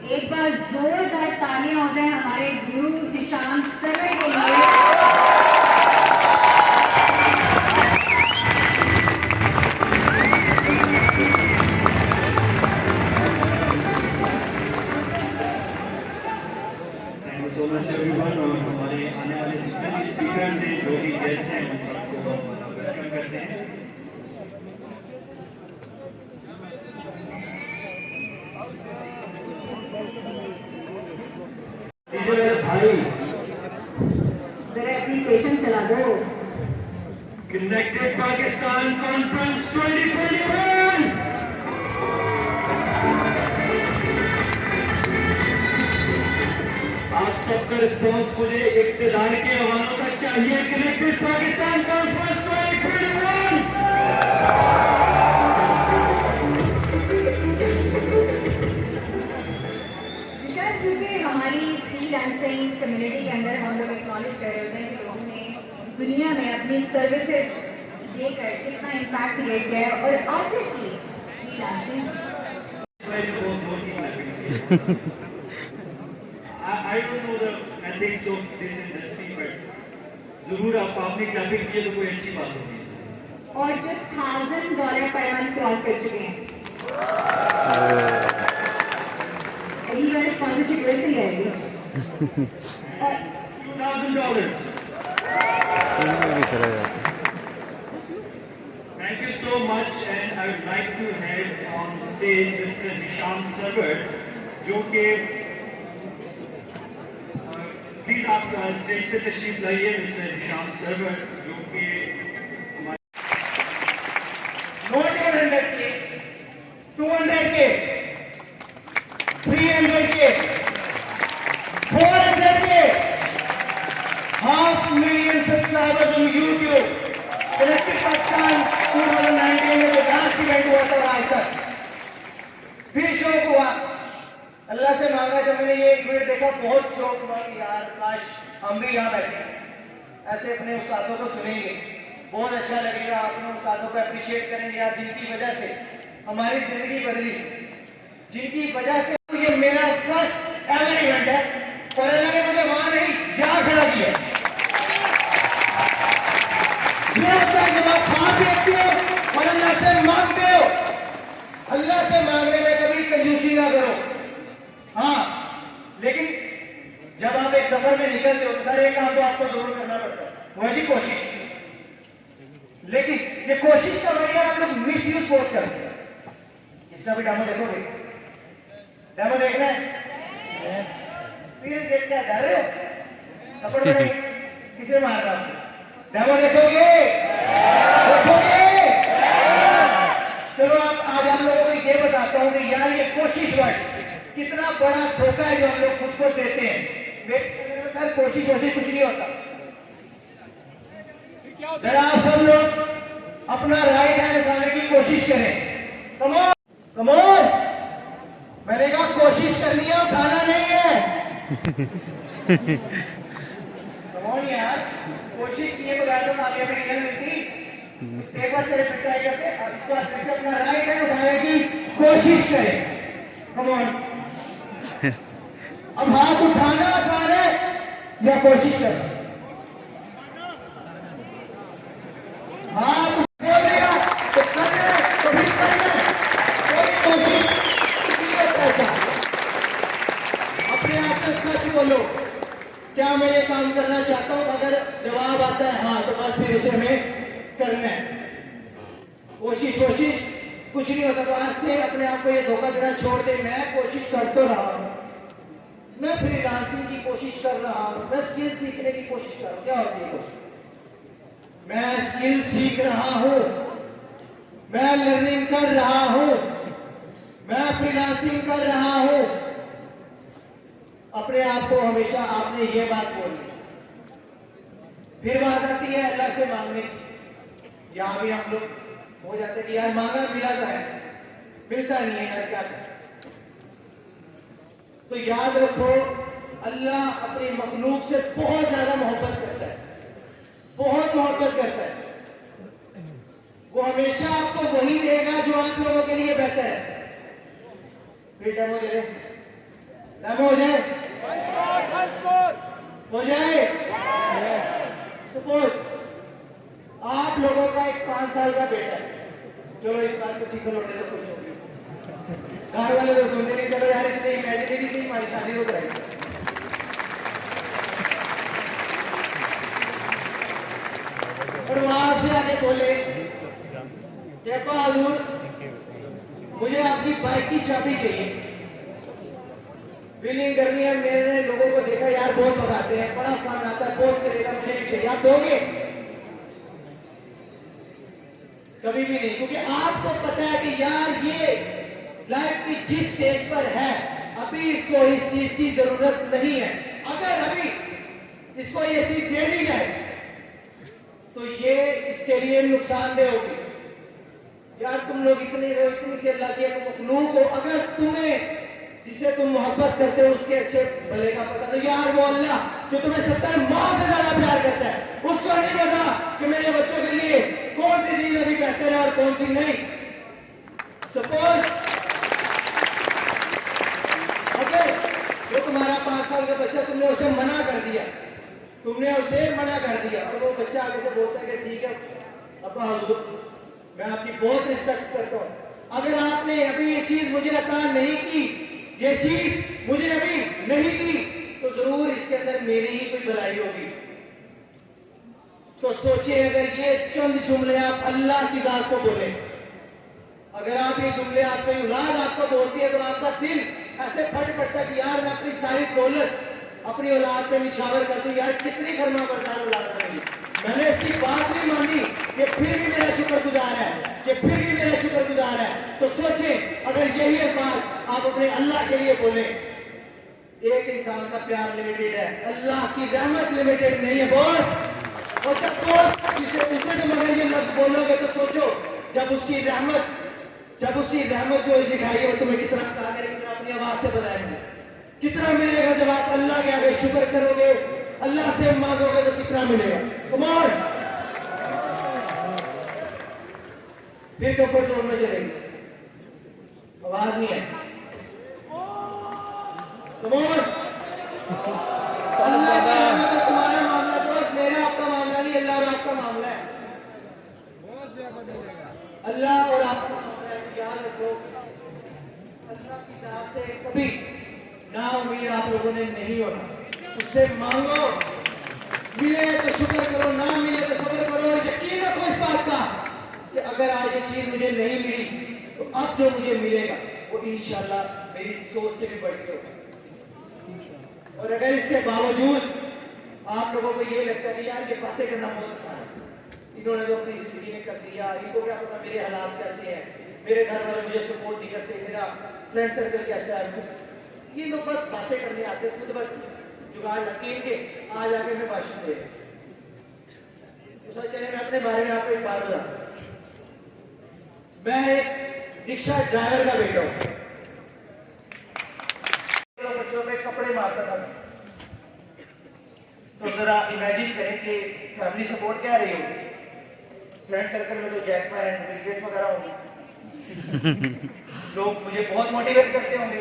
एक बार जोरदार तालियां हो जाए हमारे गुरु निशांत सर्वर के लिए। So much everyone. और हमारे आने वाले जितने भी स्पीकर्स हैं, जो भी गेस्ट हैं, उन सबको हम वेलकम करते हैं। भाई जरा अपनी स्टेशन चला दो। Connected Pakistan conference 2021। आप सबका रिस्पॉन्स मुझे इक्तिदार के हवालों तक चाहिए। Connected Pakistan conference 2021। निशांत, क्योंकि हमारी फ्रीलांसिंग कम्युनिटी के अंदर हम लोग एक्नॉलेज कर रहे होते हैं कि लोगों ने दुनिया में अपनी सर्विसेज देकर कितना इम्पैक्ट क्रिएट किया है। और obviously freelancing I don't know the ethics of this industry, but जरूर आपने क्लबिंग की तो कोई अच्छी बात होगी। और जो $1000 पर मंथ क्रॉस कर चुके हैं, यही मेरे स्पॉन्सरशिप वैसे ही रहेगी। $2000। Thank you so much, and I would like to have on stage Mr. Nishant Sarwar, जो कि प्लीज आप स्टेज पे तशरीफ लाइए। मिस्टर निशांत सर्वर, जो कि नोट 100 के, 200 के, 300 के, 400 के, 500,000 subscribers on YouTube. Connected Pakistan 2019 में जो लास्ट इवेंट हुआ था आज तक फिर शौक हुआ। अल्लाह से मांगा, जब मैंने ये इवेंट देखा बहुत शौक हुआ कि यार काश हम भी यहाँ बैठे ऐसे अपने उस्तादों को सुनेंगे, बहुत अच्छा लगेगा। अपने उस्तादों को अप्रिशिएट करेंगे यार, जिनकी वजह से हमारी जिंदगी बदली, जिनकी वजह से ये मेरा फर्स्ट एवर इवेंट है। और अल्लाह ने मुझे वहां नहीं यहाँ खड़ा किया। ये होता है जब आप वहां देखते हो और अल्लाह से मांगते हो। अल्लाह से मांगने में कभी कंजूसी ना करो, हाँ, लेकिन जब आप एक सफर में निकलते हो तो सारे एक काम तो आपको जरूर करना पड़ता है, वो है कोशिश। लेकिन ये कोशिश का बढ़िया आप लोग मिस यूज बहुत करते हैं। इसका भी डेमो देखोगे? डेमो देखना है? फिर देख क्या डर रहे हो? थप्पड़ मारेंगे, किसे मार रहा हूं? डेमो देखोगे? देखोगे? चलो आज आप लोगों को ये बताता हूं कि यार ये कोशिश वर्ड कितना बड़ा धोखा है जो हम लोग खुद को देते हैं। सर कोशिश कुछ नहीं होता। जरा आप सब लोग अपना राइट हैंड उठाने की कोशिश करें। Come on, come on. मैंने कहा कोशिश करनी है, उठाना नहीं है। कम ऑन यार, कोशिश किए बगैर तो कामयाबी नहीं मिलती। एक बार चले फिर ट्राई करते, अब इस बार फिर से अपना राइट हैंड उठाने की कोशिश करें। Come on. अब हाथ उठाना आसान है या कोशिश करना? हाथ बोल दिया तो करना, तो भी करना, कोई कोशिश नहीं होता ऐसा। अपने आप से सच बोलो, क्या मैं ये काम करना चाहता हूं? अगर जवाब आता है हाँ, तो बस फिर उसे हमें करना है। कोशिश कुछ नहीं होता। तो आज से अपने आप को ये धोखा देना छोड़ दे। मैं कोशिश कर तो रहा हूं, मैं फ्रीलांसिंग की कोशिश कर रहा हूं, मैं स्किल सीखने की कोशिश कर रहा हूं। क्या होती है कोशिश? मैं स्किल सीख रहा हूं, मैं लर्निंग कर रहा हूं, मैं फ्रीलांसिंग कर रहा हूं। अपने आप को हमेशा आपने ये बात बोली। फिर बात आती है अल्लाह से मांगने की। यहां भी हम लोग हो जाते कि यार मांगा मिला जाए, मिलता नहीं है यार, क्या करें? तो याद रखो, अल्लाह अपनी मखलूक से बहुत ज्यादा मोहब्बत करता है, बहुत मोहब्बत करता है। वो हमेशा आपको वही देगा जो आप लोगों के लिए बेहतर है। फ्रीडम हो, टाइम हो जाए हो जाए। सपोज आप लोगों का एक 5 साल का बेटा है, चलो इस बात को सीखो लोटे तो कुछ हो, घर वाले तो सुनते नहीं, चलो यार इसने इमेजिनरी से हमारी शादी हो कराई। और वो आपसे आके बोले कि अब्बा हजूर मुझे आपकी बाइक की चाबी चाहिए, बिलिंग करनी है। मैंने लोगों को देखा यार बहुत भगाते हैं, बड़ा फन आता है, बहुत करेगा, मुझे भी चाहिए, आप दोगे? कभी भी नहीं, क्योंकि आपको पता है कि यार ये लाइफ की जिस स्टेज पर है अभी इसको इस चीज की जरूरत नहीं है। अगर अभी इसको ये चीज दे दी जाए तो ये इसके लिए नुकसानदेह होगी। यार तुम लोग इतनी से अल्लाह की मखलूक हो, अगर तुम्हें जिसे तुम मोहब्बत करते हो उसके अच्छे भले का पता, तो यार वो अल्लाह जो तुम्हें 70 माँ से ज्यादा प्यार करता है उसको नहीं पता कि मेरे बच्चों के लिए कौन सी चीज अभी बेहतर है और कौन सी नहीं। सपोज अगर वो तुम्हारा 5 साल का बच्चा, तुमने उसे मना कर दिया, और वो बच्चा आगे से बोलता है कि ठीक है अब्बा हुजूर मैं आपकी बहुत रिस्पेक्ट करता हूं, अगर आपने अभी ये चीज मुझे अता नहीं की, ये चीज मुझे अभी नहीं दी, तो जरूर इसके अंदर मेरी ही कोई भलाई होगी। तो सोचिए अगर ये चंद जुमले आप अल्लाह की जात को बोले, अगर आप ये जुमले आपको औलाद आपको बोलती है तो आपका दिल ऐसे फट पड़ता कि यार मैं अपनी सारी दौलत अपनी औलाद पे निशावर कर दूं, यार कितनी फरमा बरदार औलाद बनेगी। मैंने इसकी बात नहीं मानी कि फिर भी मेरा शुक्रगुजार है, तो सोचें अगर यही बात आप अपने अल्लाह के लिए बोले। एक इंसान का प्यार लिमिटेड है, अल्लाह की रहमत लिमिटेड नहीं है बॉस। और जब दोस्त जिसे दूसरे मगर ये लफ्ज बोलोगे तो सोचो जब उसकी रहमत जो दिखाई है वो तुम्हें कितना कहा करेगी, कितना अपनी आवाज से बताएंगे, कितना मिलेगा जब आप अल्लाह के आगे शुक्र करोगे, अल्लाह से मांगोगे तो कितना मिलेगा। कम ऑन, फिर कम्फर्ट जोन में चलेगी, आवाज नहीं है। कम ऑन, अल्लाह की रहमत है तुम्हारा मामला, दोस्त मेरा आपका मामला नहीं, अल्लाह और आपका मामला है। अल्लाह और आपका मामला है, याद रखो। अल्लाह की तरफ से कभी ना उम्मीद आप लोगों ने नहीं होना, उससे मांगो, मिले तो शुक्र करो, ना मिले तो सब्र करो। यकीन रखो इस बात का कि अगर आज ये चीज मुझे नहीं मिली तो अब जो मुझे मिलेगा वो इंशाल्लाह मेरी सोच से भी बढ़ के होगा। और अगर इसके बावजूद आप लोगों को ये लगता है कि यार ये बातें करना बहुत आसान है, इन्होंने तो अपनी जिंदगी में कर दिया, इनको क्या पता मेरे हालात कैसे हैं, मेरे घर वाले मुझे सपोर्ट नहीं करते, मेरा फ्रेंड सर्कल कैसा है, ये लोग बस बातें करने आते, खुद बस जुगाड़ लकीन के आज आगे मैं भाषण दे। तो सर चलिए मैं अपने बारे में आपको एक बात बताऊं, मैं एक रिक्शा ड्राइवर का बेटा हूं, बच्चों पे कपड़े मारता था। तो जरा इमेजिन करें कि फैमिली सपोर्ट क्या रही होगी, फ्रेंड सर्कल में तो जैकमा एंड बिल गेट्स वगैरह होंगे, लोग मुझे बहुत मोटिवेट करते होंगे,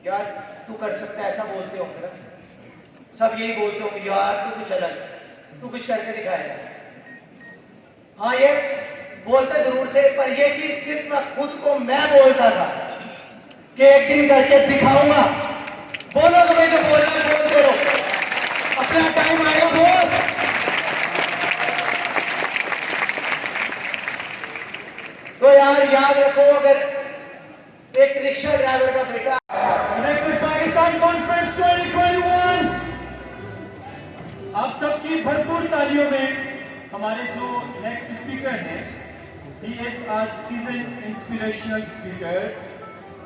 यार तू कर सकता है, ऐसा बोलते होंगे ना, सब यही बोलते होंगे यार तू कुछ अलग, तू कुछ करके दिखाएगा। हाँ ये बोलते जरूर थे, पर ये चीज सिर्फ मैं खुद को मैं बोलता था कि एक दिन करके दिखाऊंगा। बोलो तो मैं जो बोल रहा हूं बोल करो, अपना टाइम आएगा बोल। तो यार याद रखो, अगर एक रिक्शा ड्राइवर का बेटा पाकिस्तान कॉन्फ्रेंस 2021, आप सबकी भरपूर तालियों में हमारे जो नेक्स्ट स्पीकर हैं, he is a season inspirational speaker,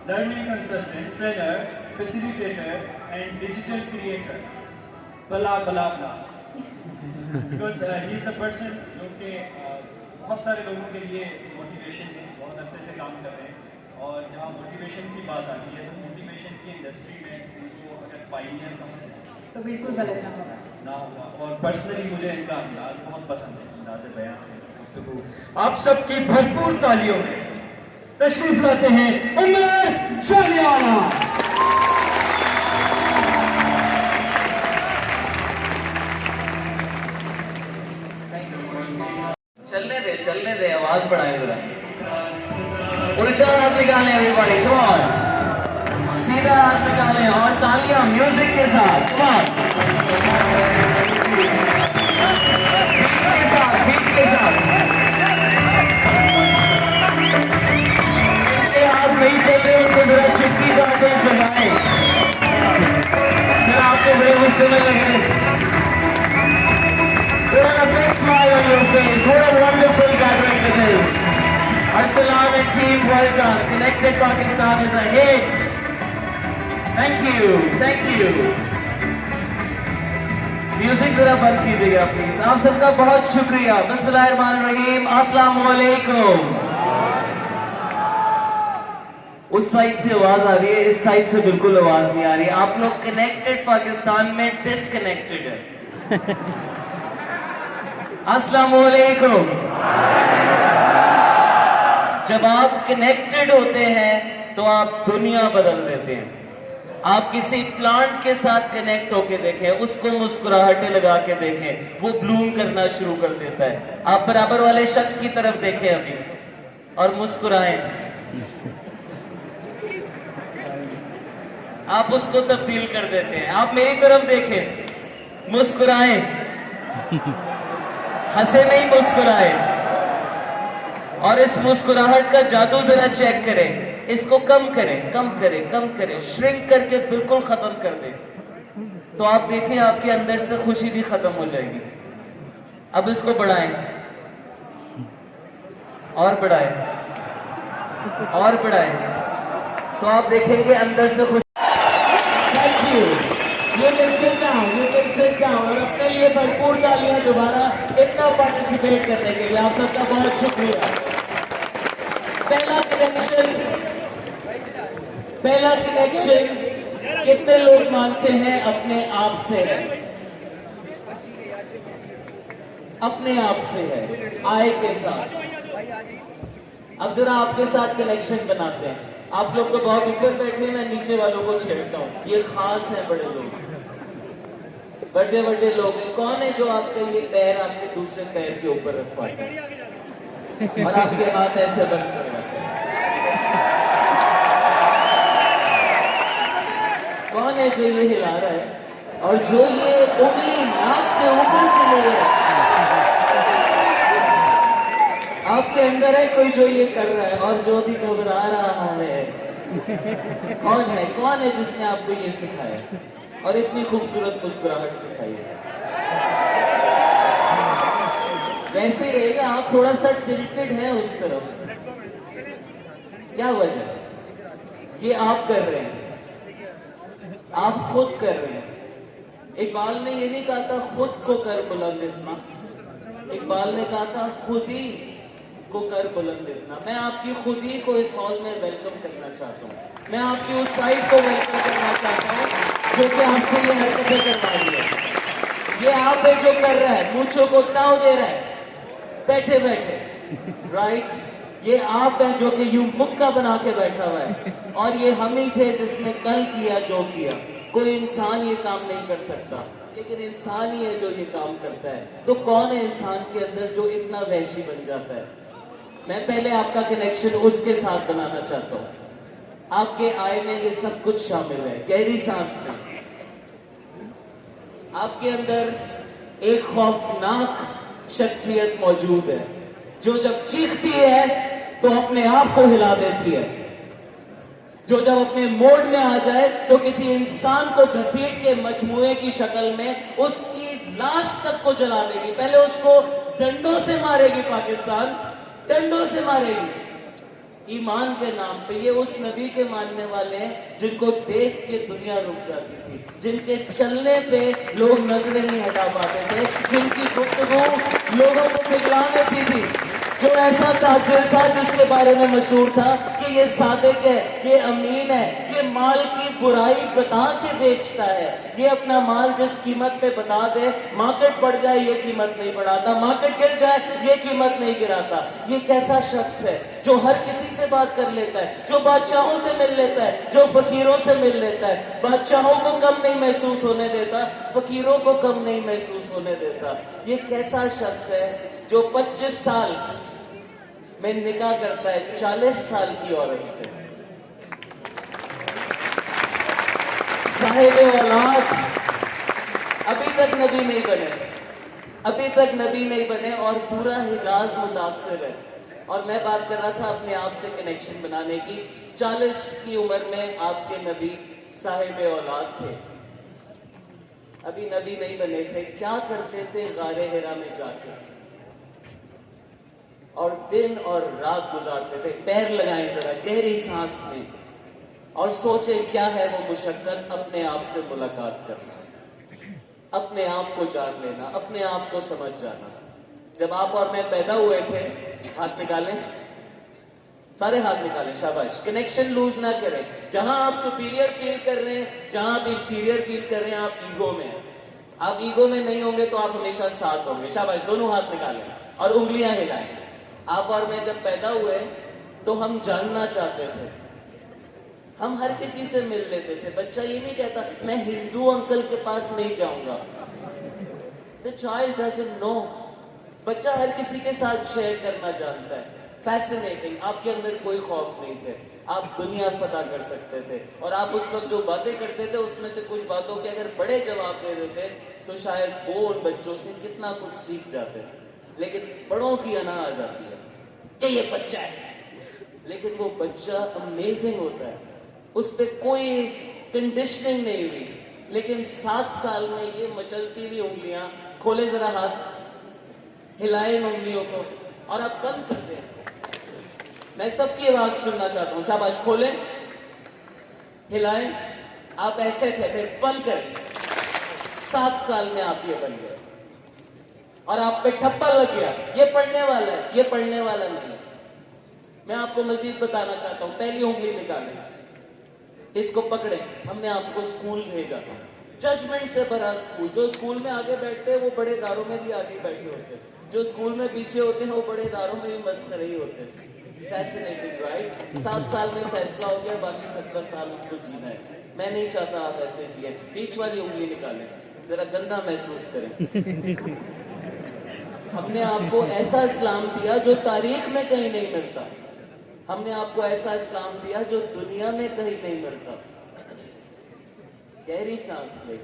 learning consultant, trainer, facilitator and digital creator, बला बला बला, because he is the person जो कि बहुत सारे लोगों के लिए मोटिवेशन है, बहुत अरसे से काम कर रहे हैं। और जहाँ मोटिवेशन की बात आती है तो मोटिवेशन की इंडस्ट्री में उनको अगर पाइनियर कहा जाए तो बिल्कुल गलत ना होगा। और पर्सनली मुझे इनका अंदाज बहुत पसंद है, अंदाज़ बयान गुफ्तगू। आप सबकी भरपूर तालियों में तशरीफ लाते हैं उमर शालियाना। सीधा हाथ निकालें और तालियां म्यूजिक के साथ। बीट के साथ आप नहीं चल रहे हो तो जरा चुटकी बातें जगाएं। सर आपको बड़े गुस्से में लग रहे। Put on a big smile on your face. What a wonderful gathering it is. Arsalan and team, well done. Connected Pakistan is a hit. Thank you. Thank you. Music जरा बंद कीजिएगा प्लीज। आप सबका बहुत शुक्रिया। बिस्मिल्लाहिर्रहमानिर्रहीम। अस्सलाम वालेकुम। उस साइड से आवाज आ रही है, इस साइड से बिल्कुल आवाज नहीं आ रही। आप लोग कनेक्टेड पाकिस्तान में डिसकनेक्टेड है। अस्सलाम वालेकुम। जब आप कनेक्टेड होते हैं तो आप दुनिया बदल देते हैं। आप किसी प्लांट के साथ कनेक्ट होके देखें, उसको मुस्कुराहटें लगा के देखें, वो ब्लूम करना शुरू कर देता है। आप बराबर वाले शख्स की तरफ देखें अभी और मुस्कुराएं, आप उसको तब्दील कर देते हैं। आप मेरी तरफ देखें, मुस्कुराएं, हंसे नहीं मुस्कुराएं, और इस मुस्कुराहट का जादू जरा चेक करें। इसको कम करें, कम करें, कम करें, श्रिंक करके बिल्कुल खत्म कर दें, तो आप देखिए आपके अंदर से खुशी भी खत्म हो जाएगी। अब इसको बढ़ाएं और बढ़ाएं और बढ़ाएं, तो आप देखेंगे अंदर से खुशी। Thank you. You can sit down, you can sit down। और अपने लिए भरपूर तालियां दोबारा इतना पार्टिसिपेट करने के लिए। आप सबका बहुत शुक्रिया। पहला कनेक्शन कितने लोग मानते हैं अपने आप से है? अपने आप से है, आय के साथ। अब जरा आपके साथ कनेक्शन बनाते हैं। आप लोग तो बहुत ऊपर बैठे, मैं नीचे वालों को छेड़ता हूं। ये खास है, बड़े लोग, बड़े बड़े लोग हैं। कौन है जो आपका ये पैर आपके दूसरे पैर के ऊपर रख पाता है और आपके हाथ ऐसे बंद करवाते हैं? कौन है जो ये हिला रहा है और जो ये उंगली नाक के ऊपर चले गए? आपके अंदर है कोई जो ये कर रहा है और जो भी घबरा रहा है? कौन है? कौन है जिसने आपको ये सिखाया और इतनी खूबसूरत मुस्कुराहट सिखाई है? वैसे रहेगा, आप थोड़ा सा टिल्टेड है उस तरफ। क्या वजह? ये आप कर रहे हैं, आप खुद कर रहे हैं। इकबाल ने ये नहीं कहा था खुद को कर बुलंद इतना, इकबाल ने कहा था खुद ही को कर बुलंद इतना। मैं आपकी खुद ही को इस हॉल में वेलकम करना चाहता हूँ। मैं आपकी उस साइड को वेलकम करना चाहता हूँ जो कि आपसे ये हरकतें करवा रही है। ये आप है जो कर रहा है, मूंछों को ताव दे रहा है बैठे बैठे, राइट? ये आप हैं जो कि यूं मुक्का बना के बैठा हुआ है, और ये हम ही थे जिसने कल किया जो किया। कोई इंसान ये काम नहीं कर सकता, लेकिन इंसान ही है जो ये काम करता है। तो कौन है इंसान के अंदर जो इतना वहशी बन जाता है? मैं पहले आपका कनेक्शन उसके साथ बनाना चाहता हूं। आपके आय में ये सब कुछ शामिल है। गहरी सांस में आपके अंदर एक खौफनाक शख्सियत मौजूद है जो जब चीखती है तो अपने आप को हिला देती है, जो जब अपने मोड में आ जाए तो किसी इंसान को घसीट के मजमुए की शक्ल में उसकी लाश तक को जला देगी। पहले उसको डंडों से मारेगी पाकिस्तान, डंडों से मारेगी। ईमान के नाम पे ये उस नबी के मानने वाले हैं जिनको देख के दुनिया रुक जाती थी, जिनके चलने पे लोग नजरें नहीं हटा पाते थे, जिनकी गुफ्तगू लोगों को पिघला देती थी, जो ऐसा ताजिर था जिसके बारे में मशहूर था कि ये सादिक है, ये अमीन है, ये माल की बुराई बता के बेचता है, ये अपना माल जिस कीमत पे बता दे, मार्केट बढ़ जाए ये कीमत नहीं बढ़ाता, मार्केट गिर जाए ये कीमत नहीं गिराता। ये कैसा शख्स है जो हर किसी से बात कर लेता है, जो बादशाहों से मिल लेता है, जो फकीरों से मिल लेता है, बादशाहों को कम नहीं महसूस होने देता, फकीरों को कम नहीं महसूस होने देता। ये कैसा शख्स है जो 25 साल में निकाह करता है 40 साल की औरत से। साहिब औलाद अभी तक नबी नहीं बने, अभी तक नबी नहीं बने और पूरा हिजाज मुतासिर है। और मैं बात कर रहा था अपने आप से कनेक्शन बनाने की। 40 की उम्र में आपके नबी साहिब औलाद थे, अभी नबी नहीं बने थे। क्या करते थे गारे हिरा में जाके, और दिन और रात गुजारते थे। पैर लगाएं जरा गहरी सांस में और सोचे क्या है वो मुशक्कत। अपने आप से मुलाकात करना, अपने आप को जान लेना, अपने आप को समझ जाना। जब आप और मैं पैदा हुए थे, हाथ निकालें, सारे हाथ निकालें, शाबाश। कनेक्शन लूज ना करें। जहां आप सुपीरियर फील कर रहे हैं, जहां आप इंफीरियर फील कर रहे हैं, आप ईगो में हैं। आप ईगो में नहीं होंगे तो आप हमेशा साथ होंगे। शाबाश, दोनों हाथ निकालें और उंगलियां हिलाएं। आप और मैं जब पैदा हुए तो हम जानना चाहते थे, हम हर किसी से मिल लेते थे। बच्चा ये नहीं कहता मैं हिंदू अंकल के पास नहीं जाऊंगा। The child doesn't know। बच्चा हर किसी के साथ शेयर करना जानता है। फैसिनेटिंग। आपके अंदर कोई खौफ नहीं थे, आप दुनिया फतह कर सकते थे। और आप उस वक्त जो बातें करते थे उसमें से कुछ बातों के अगर बड़े जवाब दे देते तो शायद वो उन बच्चों से कितना कुछ सीख जाते। लेकिन बड़ों की अना आ जाती है कि ये बच्चा है, लेकिन वो बच्चा अमेजिंग होता है, उस पर कोई कंडीशनिंग नहीं हुई। लेकिन 7 साल में ये मचलती हुई उंगलियां, खोले जरा हाथ, हिलाएं इन उंगलियों को और आप बंद कर दें। मैं सबकी आवाज सुनना चाहता हूं। शाबाश, खोलें, हिलाएं। आप ऐसे थे, फिर बंद करें। 7 साल में आप ये बन गए और आप पे ठप्पा लग गया, ये पढ़ने वाला है, ये पढ़ने वाला नहीं है। मैं आपको मजीद बताना चाहता हूं। पहली उंगली निकालें, इसको पकड़े। हमने आपको स्कूल भेजा, जजमेंट से भरा स्कूल। जो स्कूल में आगे बैठते हैं वो बड़े इदारों में भी आगे बैठे होते हैं, जो स्कूल में पीछे होते हैं वो बड़े इदारों में भी मस्करे ही होते हैं। Fascinating, right? 7 साल में फैसला हो गया, बाकी 70 साल उसको जीना है। मैं नहीं चाहता आप ऐसे जिए। बीच वाली उंगली निकालें, जरा गंदा महसूस करें। हमने आपको ऐसा इस्लाम दिया जो तारीख में कहीं नहीं मिलता। हमने आपको ऐसा इस्लाम दिया जो दुनिया में कहीं नहीं मिलता। गहरी सांस ले।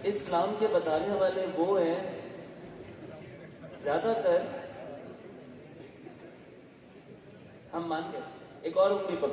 इस्लाम के बताने वाले वो हैं, ज्यादातर हम मान गए। एक और उंगली पकड़े।